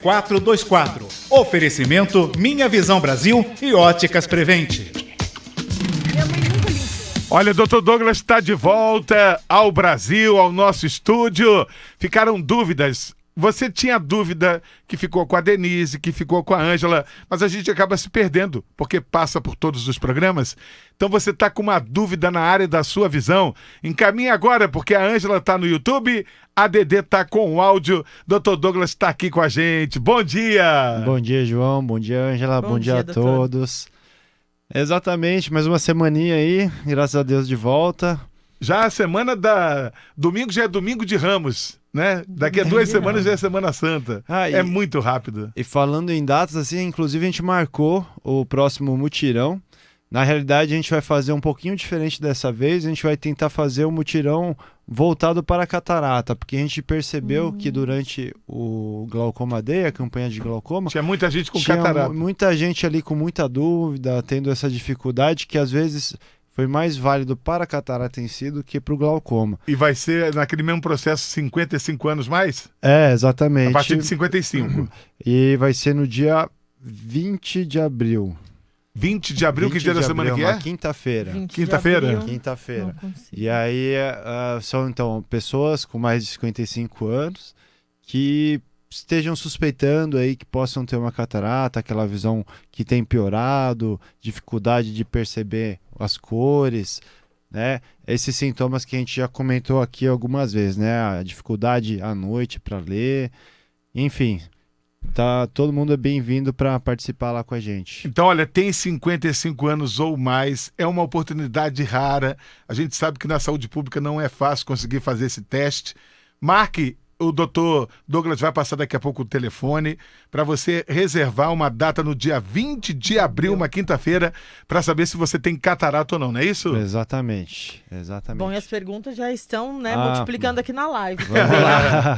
424. Oferecimento Minha Visão Brasil e Óticas Prevente. Olha, o Dr. Douglas está de volta ao Brasil, ao nosso estúdio. Ficaram dúvidas. Você tinha dúvida que ficou com a Denise, que ficou com a Ângela, mas a gente acaba se perdendo, porque passa por todos os programas. Então você está com uma dúvida na área da sua visão, encaminhe agora, porque a Ângela está no YouTube, a Dedê está com o áudio, Dr. Douglas está aqui com a gente. Bom dia! Bom dia, João. Bom dia, Ângela. Bom dia a todos. Exatamente, mais uma semaninha aí, graças a Deus de volta. Já a semana da... Domingo já é domingo de Ramos, né? Daqui a 2 semanas já é Semana Santa. É muito rápido. E falando em datas, assim, inclusive a gente marcou o próximo mutirão. Na realidade, a gente vai fazer um pouquinho diferente dessa vez. A gente vai tentar fazer um mutirão voltado para a catarata, porque a gente percebeu que durante o Glaucoma Day, a campanha de glaucoma, tinha muita gente com catarata. Muita gente ali com muita dúvida, tendo essa dificuldade que às vezes foi mais válido para a catarata em si do que para o glaucoma. E vai ser naquele mesmo processo 55 anos mais? É, exatamente. A partir de 55. E vai ser no dia 20 de abril. 20 de abril, que dia da semana que é? Quinta-feira. Quinta-feira? Quinta-feira. E aí são, então, pessoas com mais de 55 anos que estejam suspeitando aí que possam ter uma catarata, aquela visão que tem piorado, dificuldade de perceber as cores, né? Esses sintomas que a gente já comentou aqui algumas vezes, né? A dificuldade à noite para ler, enfim. Todo mundo é bem-vindo para participar lá com a gente. Então, olha, tem 55 anos ou mais, é uma oportunidade rara. A gente sabe que na saúde pública não é fácil conseguir fazer esse teste. Marque, o doutor Douglas vai passar daqui a pouco o telefone para você reservar uma data no dia 20 de abril, uma quinta-feira, para saber se você tem catarata ou não é isso? Exatamente. Bom, e as perguntas já estão, né, multiplicando aqui na live.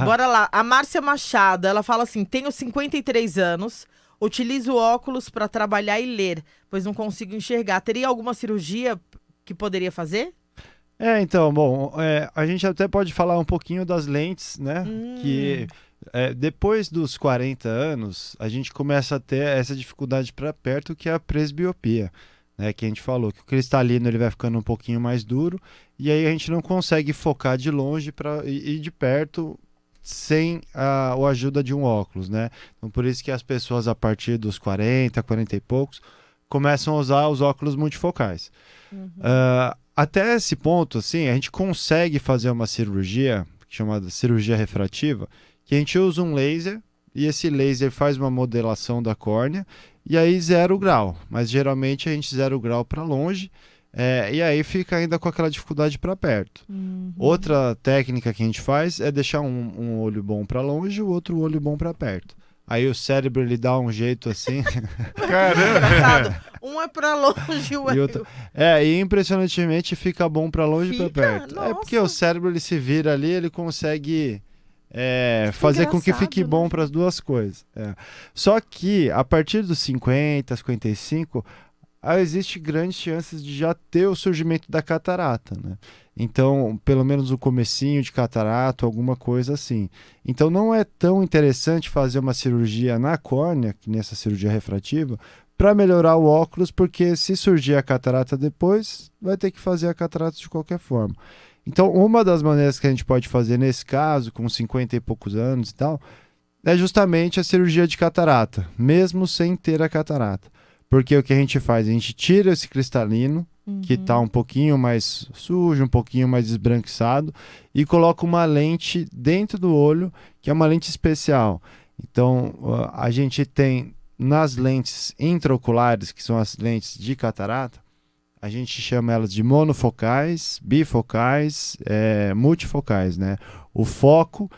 Bora lá. A Márcia Machado, ela fala assim: tenho 53 anos, utilizo óculos para trabalhar e ler, pois não consigo enxergar. Teria alguma cirurgia que poderia fazer? Então, bom, a gente até pode falar um pouquinho das lentes, né? Que depois dos 40 anos, a gente começa a ter essa dificuldade para perto, que é a presbiopia, né? Que a gente falou que o cristalino ele vai ficando um pouquinho mais duro e aí a gente não consegue focar de longe e de perto sem a ajuda de um óculos, né? Então, por isso que as pessoas a partir dos 40, 40 e poucos, começam a usar os óculos multifocais. Até esse ponto, assim, a gente consegue fazer uma cirurgia chamada cirurgia refrativa, que a gente usa um laser e esse laser faz uma modelação da córnea e aí 0 grau, mas geralmente a gente 0 grau para longe e aí fica ainda com aquela dificuldade para perto. Outra técnica que a gente faz é deixar um olho bom para longe e o outro olho bom para perto. Aí o cérebro ele dá um jeito assim. Caramba! Um é pra longe, o outro. E impressionantemente fica bom pra longe e pra perto. Nossa. É porque o cérebro ele se vira ali, ele consegue fazer com que fique bom para as duas coisas. Só que a partir dos 50, 55, existe grandes chances de já ter o surgimento da catarata, né? Então, pelo menos o comecinho de catarata, alguma coisa assim. Então, não é tão interessante fazer uma cirurgia na córnea, que nessa cirurgia refrativa, para melhorar o óculos, porque se surgir a catarata depois, vai ter que fazer a catarata de qualquer forma. Então, uma das maneiras que a gente pode fazer nesse caso, com 50 e poucos anos e tal, é justamente a cirurgia de catarata, mesmo sem ter a catarata. Porque o que a gente faz? A gente tira esse cristalino, que está um pouquinho mais sujo, um pouquinho mais esbranquiçado, e coloca uma lente dentro do olho, que é uma lente especial. Então, a gente tem nas lentes intraoculares, que são as lentes de catarata, a gente chama elas de monofocais, bifocais, multifocais, né? O foco,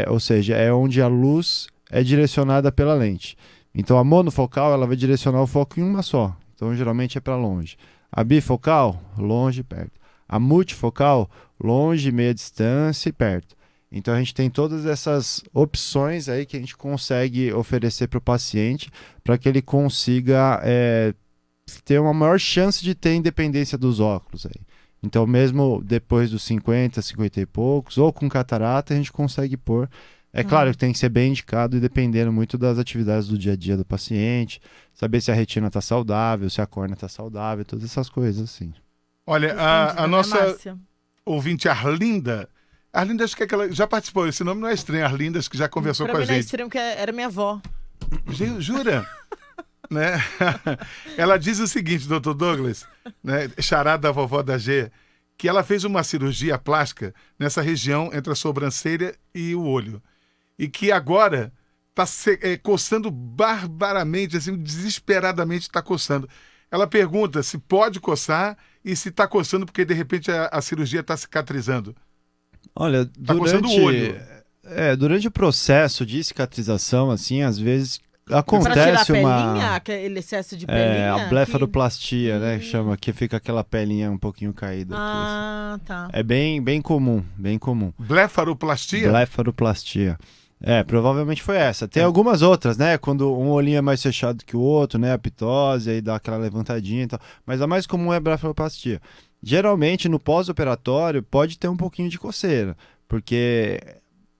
ou seja, é onde a luz é direcionada pela lente. Então, a monofocal ela vai direcionar o foco em uma só. Então, geralmente é para longe. A bifocal, longe e perto. A multifocal, longe, meia distância e perto. Então, a gente tem todas essas opções aí que a gente consegue oferecer para o paciente para que ele consiga ter uma maior chance de ter independência dos óculos aí. Então, mesmo depois dos 50, 50 e poucos, ou com catarata, a gente consegue pôr É claro que tem que ser bem indicado e dependendo muito das atividades do dia a dia do paciente, saber se a retina está saudável, se a córnea está saudável, todas essas coisas assim. Olha, Respondida, a né, nossa Márcia? ouvinte Arlinda, acho que ela já participou, esse nome não é estranho, Arlinda, acho que já conversou Pra com a mim não é gente. estranho, que era minha avó. Jura? Né? Ela diz o seguinte, doutor Douglas, né, charada da vovó da G, que ela fez uma cirurgia plástica nessa região entre a sobrancelha e o olho. E que agora está coçando barbaramente, assim, desesperadamente está coçando. Ela pergunta se pode coçar e se está coçando porque de repente a cirurgia está cicatrizando. Olha, Tá coçando o olho. durante o processo de cicatrização, assim, às vezes Pra tirar a acontece pelinha, aquele excesso de pelinha? a blefaroplastia, né, que chama, que fica aquela pelinha um pouquinho caída aqui, assim. Ah, tá. É bem comum, bem comum. Blefaroplastia? Blefaroplastia. Provavelmente foi essa. Tem algumas outras, né? Quando um olhinho é mais fechado que o outro, né? A pitose, aí dá aquela levantadinha e tal. Mas a mais comum é a blefaroplastia. Geralmente, no pós-operatório, pode ter um pouquinho de coceira. Porque,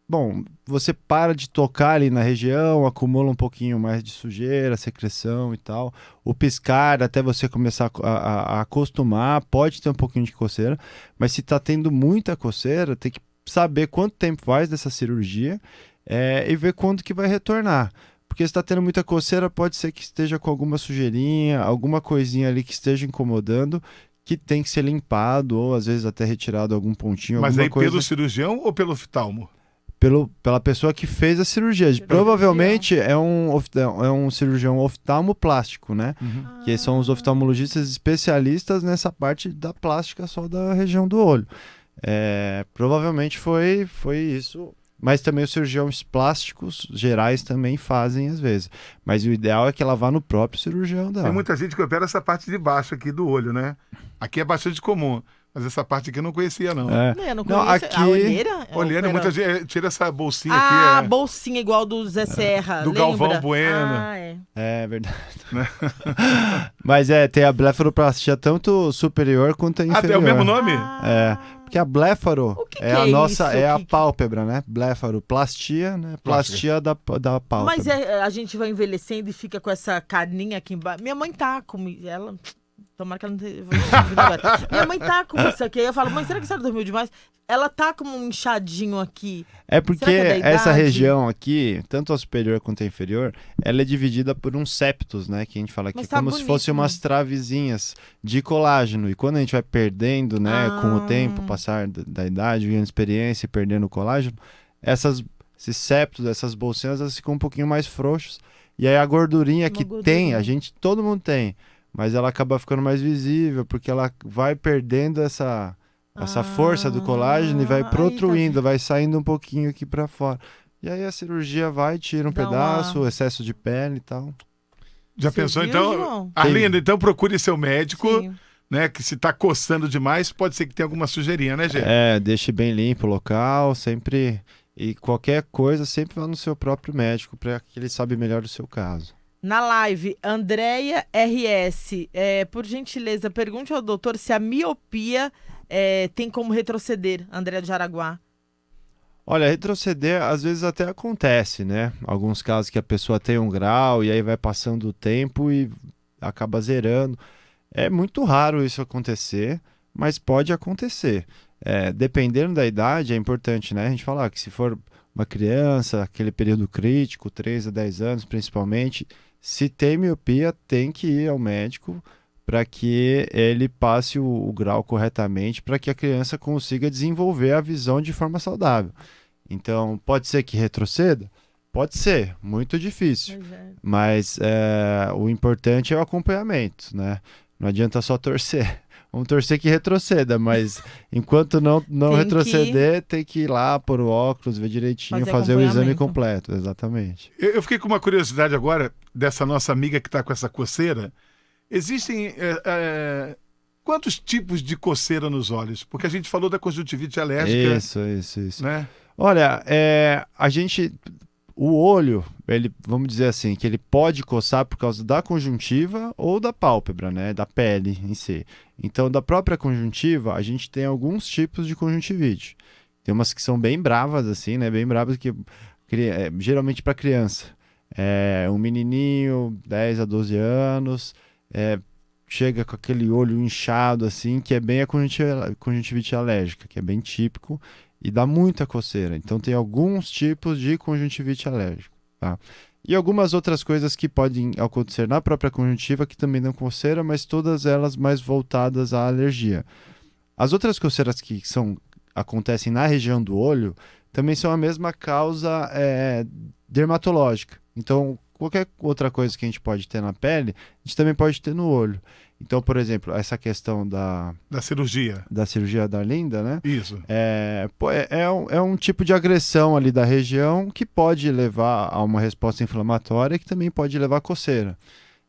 bom, você para de tocar ali na região, acumula um pouquinho mais de sujeira, secreção e tal. O piscar, até você começar a acostumar, pode ter um pouquinho de coceira. Mas se tá tendo muita coceira, tem que saber quanto tempo faz dessa cirurgia e ver quando que vai retornar. Porque se está tendo muita coceira, pode ser que esteja com alguma sujeirinha, alguma coisinha ali que esteja incomodando, que tem que ser limpado, ou às vezes até retirado algum pontinho, Mas alguma aí coisa. pelo cirurgião ou pelo oftalmo? Pela pessoa que fez a cirurgia. Provavelmente é um cirurgião oftalmoplástico, né? Que são os oftalmologistas especialistas nessa parte da plástica só da região do olho. Provavelmente foi isso. Mas também os cirurgiões plásticos gerais também fazem às vezes. Mas o ideal é que ela vá no próprio cirurgião dela. Tem muita gente que opera essa parte de baixo aqui do olho, né? Aqui é bastante comum. Mas essa parte aqui eu não conhecia, não. Eu não conheço. aqui... A olheira? Olheira, muita gente tira essa bolsinha Ah, aqui. bolsinha igual do Zé Serra, Do lembra? Galvão Bueno. É verdade. Mas tem a blefaroplastia tanto superior quanto a inferior. É o mesmo nome? Porque a blefaro que é é a nossa, isso? é a pálpebra, né? Blefaroplastia, né? Plastia da pálpebra. Mas a gente vai envelhecendo e fica com essa carninha aqui embaixo. Minha mãe tá com ela. Tomara que ela não tenha ouvido agora. Minha mãe tá com isso aqui. Aí eu falo, mãe, será que a senhora dormiu demais? Ela tá como um inchadinho aqui. É porque Será que é da essa idade? região aqui, tanto a superior quanto a inferior, ela é dividida por uns septos, né? Que a gente fala aqui, Mas tá como se bonito, fossem né? umas travezinhas de colágeno. E quando a gente vai perdendo, né, com o tempo, passar da idade, ganhando experiência e perdendo o colágeno, esses septos, essas bolsinhas, elas ficam um pouquinho mais frouxas. E aí a gordurinha que tem, todo mundo tem, mas ela acaba ficando mais visível, porque ela vai perdendo essa força do colágeno e vai protruindo, vai saindo um pouquinho aqui pra fora. E aí a cirurgia vai, tira um Dá pedaço, excesso de pele e tal. Já Você pensou, viu, então? João? Arlinda, então procure seu médico, Sim. né? Que se tá coçando demais, pode ser que tenha alguma sujeirinha, né, Gê? Deixe bem limpo o local, sempre. E qualquer coisa, sempre vá no seu próprio médico, para que ele saiba melhor o seu caso. Na live, Andréia RS, por gentileza, pergunte ao doutor se a miopia tem como retroceder, Andréia de Jaraguá. Olha, retroceder às vezes até acontece, né? Alguns casos que a pessoa tem 1 grau e aí vai passando o tempo e acaba zerando. É muito raro isso acontecer, mas pode acontecer. Dependendo da idade, é importante, né? A gente falar que se for uma criança, aquele período crítico, 3 a 10 anos principalmente, se tem miopia, tem que ir ao médico para que ele passe o grau corretamente, para que a criança consiga desenvolver a visão de forma saudável. Então, pode ser que retroceda? Pode ser, muito difícil. Mas o importante é o acompanhamento, né? Não adianta só torcer. Vamos torcer que retroceda, mas enquanto não retroceder, tem que ir lá, pôr o óculos, ver direitinho, fazer o exame completo, exatamente. Eu fiquei com uma curiosidade agora dessa nossa amiga que está com essa coceira. Existem quantos tipos de coceira nos olhos? Porque a gente falou da conjuntivite alérgica. Isso. Né? Olha, o olho, vamos dizer assim, que ele pode coçar por causa da conjuntiva ou da pálpebra, né? Da pele em si. Então, da própria conjuntiva, a gente tem alguns tipos de conjuntivite. Tem umas que são bem bravas, assim, né? Bem bravas que geralmente para criança. Um menininho, 10 a 12 anos, chega com aquele olho inchado, assim, que é bem a conjuntivite alérgica, que é bem típico e dá muita coceira. Então, tem alguns tipos de conjuntivite alérgica, tá? E algumas outras coisas que podem acontecer na própria conjuntiva que também dão coceira, mas todas elas mais voltadas à alergia. As outras coceiras que acontecem na região do olho também são a mesma causa dermatológica. Então, qualquer outra coisa que a gente pode ter na pele, a gente também pode ter no olho. Então, por exemplo, essa questão da cirurgia. Da cirurgia da Linda, né? Isso. É um tipo de agressão ali da região que pode levar a uma resposta inflamatória e que também pode levar a coceira.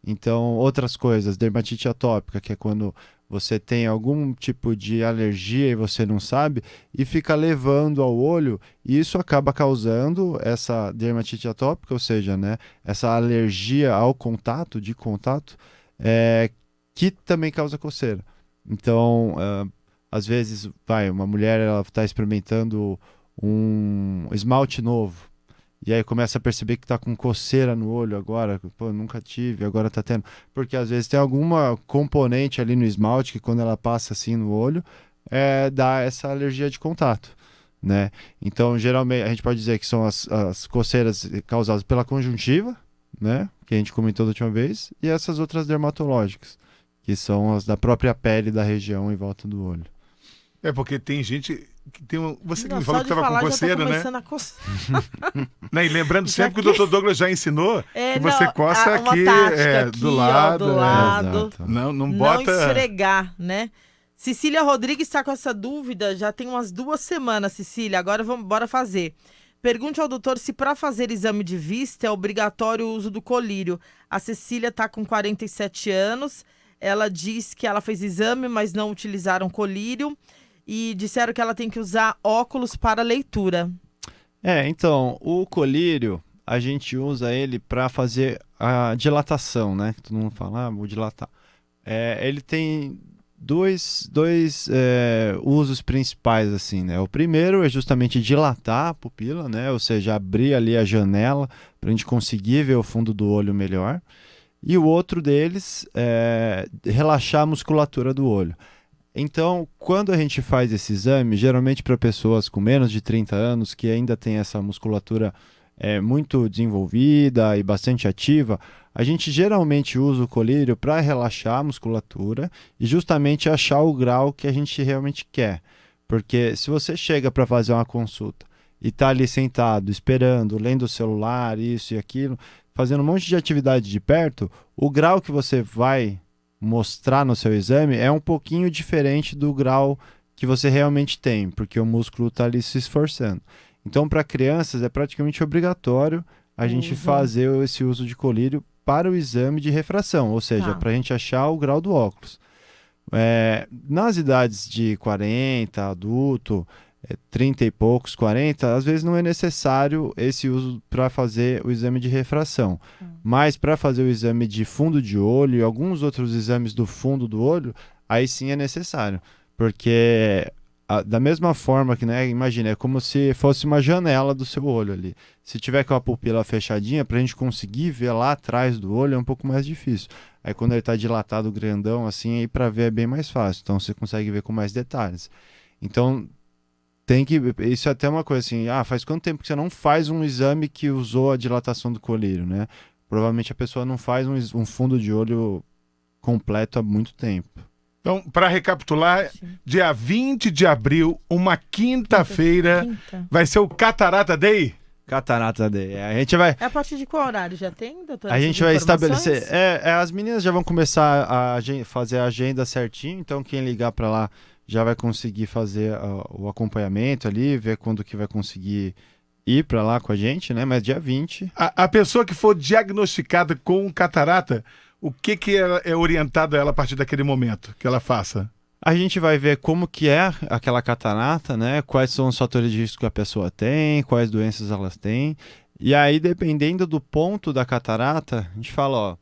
Então, outras coisas, dermatite atópica, que é quando você tem algum tipo de alergia e você não sabe, e fica levando ao olho, e isso acaba causando essa dermatite atópica, ou seja, né, essa alergia ao contato, que também causa coceira. Então, às vezes, uma mulher está experimentando um esmalte novo, e aí começa a perceber que está com coceira no olho agora, pô, nunca tive, agora está tendo. Porque às vezes tem alguma componente ali no esmalte que quando ela passa assim no olho, dá essa alergia de contato, né? Então, geralmente, a gente pode dizer que são as coceiras causadas pela conjuntiva, né? Que a gente comentou da última vez, e essas outras dermatológicas, que são as da própria pele da região em volta do olho. Porque tem gente que tem você que Não, me falou que estava com coceira, né? A coçar. Né? E lembrando sempre que o Dr. Douglas já ensinou que você coça aqui, aqui do lado. Ó, do lado. Não bota... Não esfregar, né? Cecília Rodrigues está com essa dúvida já tem umas 2 semanas, Cecília. Agora bora fazer. Pergunte ao doutor se para fazer exame de vista é obrigatório o uso do colírio. A Cecília está com 47 anos. Ela diz que ela fez exame, mas não utilizaram colírio. E disseram que ela tem que usar óculos para leitura. Então, o colírio, a gente usa ele para fazer a dilatação, né? Todo mundo fala, vou dilatar. Ele tem dois usos principais, assim, né? O primeiro é justamente dilatar a pupila, né? Ou seja, abrir ali a janela para a gente conseguir ver o fundo do olho melhor. E o outro deles é relaxar a musculatura do olho. Então, quando a gente faz esse exame, geralmente para pessoas com menos de 30 anos, que ainda tem essa musculatura muito desenvolvida e bastante ativa, a gente geralmente usa o colírio para relaxar a musculatura e justamente achar o grau que a gente realmente quer. Porque se você chega para fazer uma consulta e está ali sentado, esperando, lendo o celular, isso e aquilo, fazendo um monte de atividade de perto, o grau que você vai mostrar no seu exame é um pouquinho diferente do grau que você realmente tem, porque o músculo está ali se esforçando. Então, para crianças, é praticamente obrigatório a gente fazer esse uso de colírio para o exame de refração, ou seja, para a gente achar o grau do óculos. Nas idades de 40, adulto, 30 e poucos, 40, às vezes não é necessário esse uso para fazer o exame de refração. Mas para fazer o exame de fundo de olho e alguns outros exames do fundo do olho, aí sim é necessário. Porque da mesma forma que, né, imagina, é como se fosse uma janela do seu olho ali. Se tiver com a pupila fechadinha, para a gente conseguir ver lá atrás do olho é um pouco mais difícil. Aí quando ele está dilatado, grandão, assim, aí para ver é bem mais fácil. Então você consegue ver com mais detalhes. Então isso é até uma coisa assim, faz quanto tempo que você não faz um exame que usou a dilatação do colírio, né? Provavelmente a pessoa não faz um fundo de olho completo há muito tempo. Então, para recapitular, dia 20 de abril, uma quinta-feira, vai ser o Catarata Day? Catarata Day. A gente vai... a partir de qual horário? Já tem, doutor? A gente vai estabelecer... as meninas já vão começar a fazer a agenda certinho, então quem ligar para lá já vai conseguir fazer o acompanhamento ali, ver quando que vai conseguir ir para lá com a gente, né? Mas dia 20... A pessoa que for diagnosticada com catarata, o que é orientado a ela a partir daquele momento que ela faça? A gente vai ver como que é aquela catarata, né? Quais são os fatores de risco que a pessoa tem, quais doenças elas têm. E aí, dependendo do ponto da catarata, a gente fala,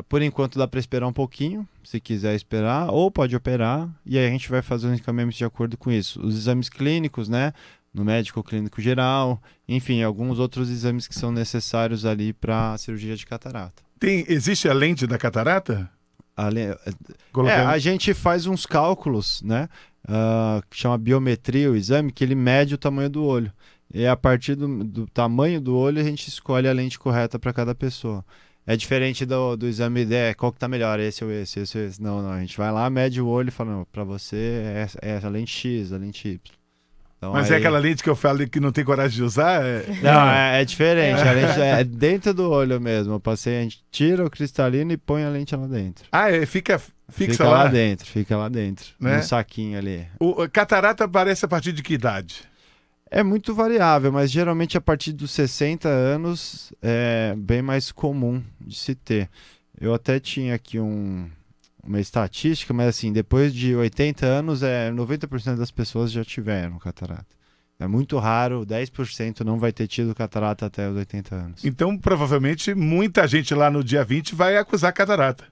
por enquanto dá para esperar um pouquinho, se quiser esperar, ou pode operar, e aí a gente vai fazer um encaminhamento de acordo com isso. Os exames clínicos, né? no médico clínico geral, enfim, alguns outros exames que são necessários ali para cirurgia de catarata. Existe a lente da catarata? A gente faz uns cálculos, né? Que chama biometria, o exame, que ele mede o tamanho do olho. E a partir do tamanho do olho, a gente escolhe a lente correta para cada pessoa. É diferente do exame qual que tá melhor, esse ou esse. Não, a gente vai lá, mede o olho e fala, para você é a lente X, a lente Y. Então, mas é aquela lente que eu falei que não tem coragem de usar? Não, é diferente. A lente é dentro do olho mesmo. O paciente tira o cristalino e põe a lente lá dentro. Fica fixa lá dentro. Fica lá dentro, né? No saquinho ali. O catarata aparece a partir de que idade? É muito variável, mas geralmente a partir dos 60 anos é bem mais comum de se ter. Eu até tinha aqui uma estatística, mas assim, depois de 80 anos, 90% das pessoas já tiveram catarata. É muito raro, 10% não vai ter tido catarata até os 80 anos. Então, provavelmente, muita gente lá no dia 20 vai acusar catarata.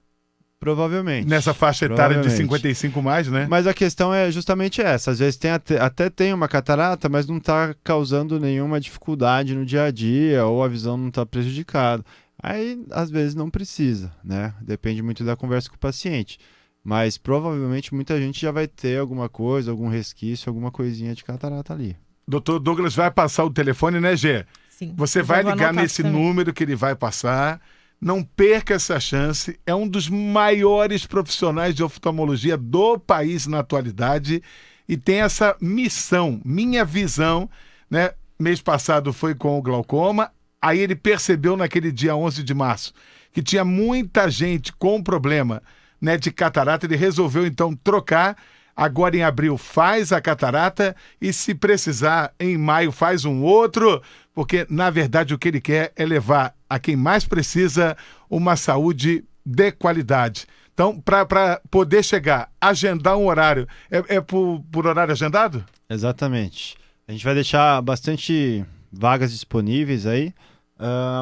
Provavelmente. Nessa faixa etária de 55 mais, né? Mas a questão é justamente essa. Às vezes até tem uma catarata, mas não está causando nenhuma dificuldade no dia a dia, ou a visão não está prejudicada. Aí, às vezes, não precisa, né? Depende muito da conversa com o paciente. Mas, provavelmente, muita gente já vai ter alguma coisa, algum resquício, alguma coisinha de catarata ali. Doutor Douglas vai passar o telefone, né, Gê? Sim. Você vai ligar nesse número que ele vai passar. Não perca essa chance. É um dos maiores profissionais de oftalmologia do país na atualidade e tem essa missão, minha visão, né? Mês passado foi com o glaucoma. Aí ele percebeu naquele dia 11 de março que tinha muita gente com problema, né, de catarata. Ele resolveu, então, trocar. Agora, em abril, faz a catarata e, se precisar, em maio, faz um outro, porque, na verdade, o que ele quer é levar a quem mais precisa uma saúde de qualidade. Então, para poder chegar, agendar um horário, é por horário agendado? Exatamente. A gente vai deixar bastante vagas disponíveis aí.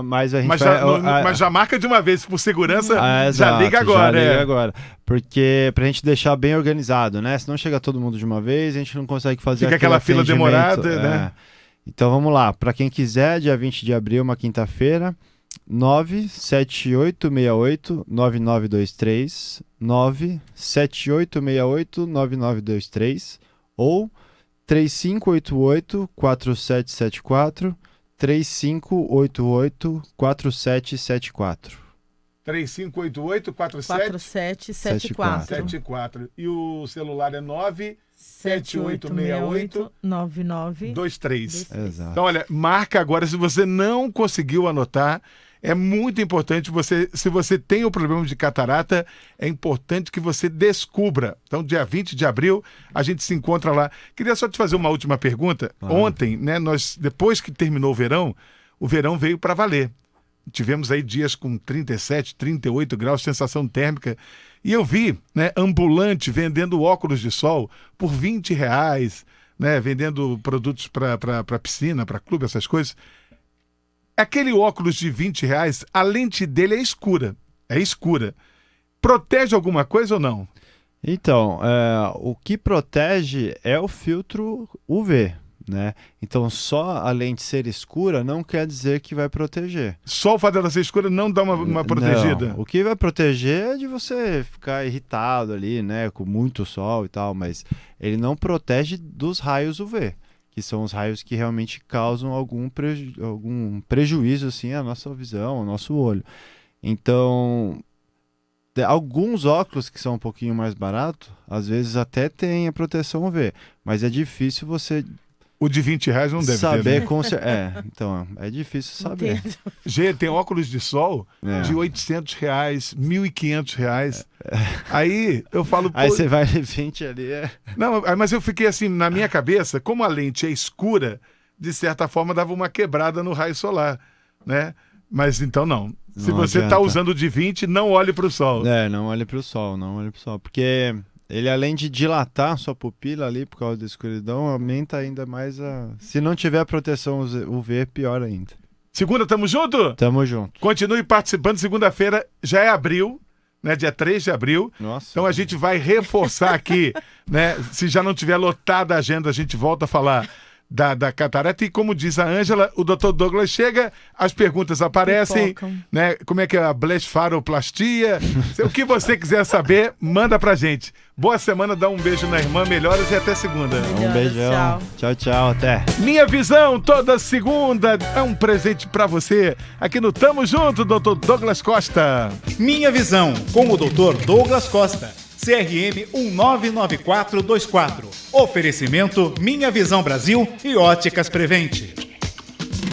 Mas a gente mas já marca de uma vez, por segurança, já liga agora. Já liga agora. Porque pra gente deixar bem organizado, né? Se não chega todo mundo de uma vez, a gente não consegue fazer Fica aquela fila demorada, né? Então vamos lá. Pra quem quiser, dia 20 de abril, uma quinta-feira, 97868-9923, 97868-9923 ou 3588-4774, 3588-4774. 3588-4774. E o celular é 97868-9923. Exato. Então, olha, marca agora. Se você não conseguiu anotar, é muito importante. Se você tem o problema de catarata, é importante que você descubra. Então, dia 20 de abril, a gente se encontra lá. Queria só te fazer uma última pergunta. Ontem, né, depois que terminou o verão veio para valer. Tivemos aí dias com 37, 38 graus, sensação térmica. E eu vi, né, ambulante vendendo óculos de sol por R$20, né, vendendo produtos para piscina, para clube, essas coisas. Aquele óculos de R$20, a lente dele é escura. É escura. Protege alguma coisa ou não? Então, o que protege é o filtro UV. Né? Então, só a lente ser escura não quer dizer que vai proteger. Só o fato dela ser escura não dá uma protegida? Não. O que vai proteger é de você ficar irritado ali, né? Com muito sol e tal, mas ele não protege dos raios UV, que são os raios que realmente causam algum prejuízo assim, à nossa visão, ao nosso olho. Então, alguns óculos que são um pouquinho mais baratos, às vezes até tem a proteção UV, mas é difícil você... O de R$20 não deve saber ter, né? Então, é difícil saber. Gê, tem óculos de sol de R$800, R$1.500. Aí eu falo... Aí você vai 20 ali, Não, mas eu fiquei assim, na minha cabeça, como a lente é escura, de certa forma dava uma quebrada no raio solar, né? Mas então não. Se você está usando o de 20, não olhe para o sol. Não olhe para o sol, porque... Ele, além de dilatar sua pupila ali por causa da escuridão, aumenta ainda mais a... Se não tiver proteção UV, pior ainda. Segunda, tamo junto? Tamo junto. Continue participando. Segunda-feira já é abril, né? Dia 3 de abril. Nossa. Então a gente vai reforçar aqui, né? Se já não tiver lotada a agenda, a gente volta a falar da catarata. E como diz a Ângela, o Dr. Douglas chega, as perguntas aparecem, Pipocam. né? Como é que é a blefaroplastia? O que você quiser saber, manda pra gente. Boa semana, dá um beijo na irmã, melhoras e até segunda. Um beijão. Tchau, tchau. Até. Minha Visão, toda segunda, é um presente pra você. Aqui no Tamo Junto, Dr. Douglas Costa. Minha Visão, com o Dr. Douglas Costa. CRM 199424. Oferecimento Minha Visão Brasil e Óticas Prevente.